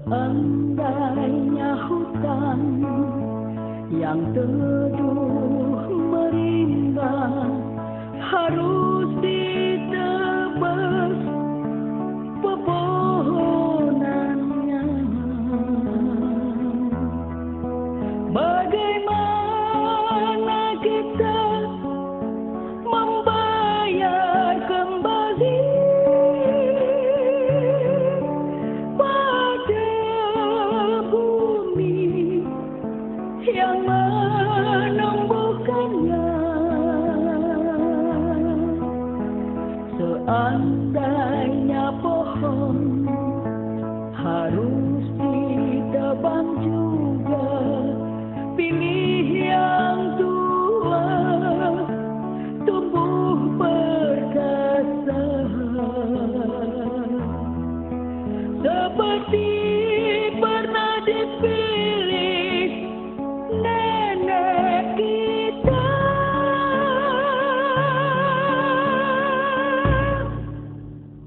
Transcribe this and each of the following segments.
Seandainya hutan yang teduh merimbang harus ditebas pepohonannya, bagaimana kita membayar kembali yang menumbuhkannya? Seandainya pohon harus ditebang juga, pilih yang tua tumbuh perkasa seperti pernah dipilih nenek kita.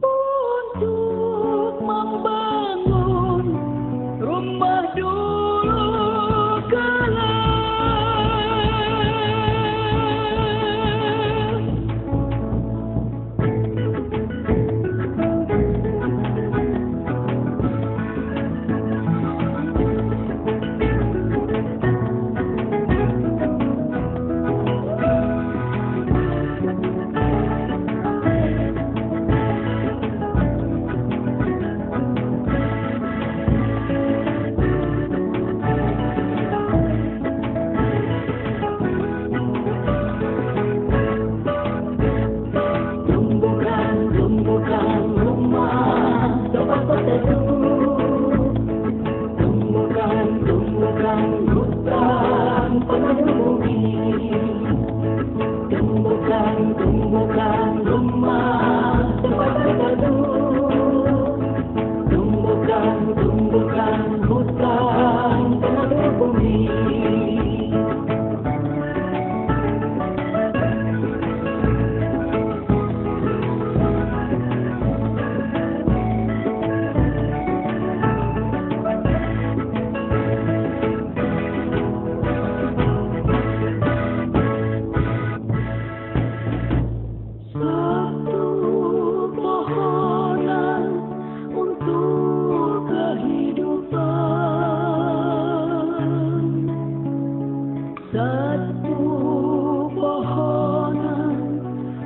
Untuk membangun rumah dulu kala. Tumbuhkan hutan penuh bumi, tumbuhkan rumah tempat berteduh, tumbuhkan hutan penuh bumi. Satu pohonan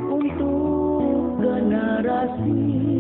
untuk generasi.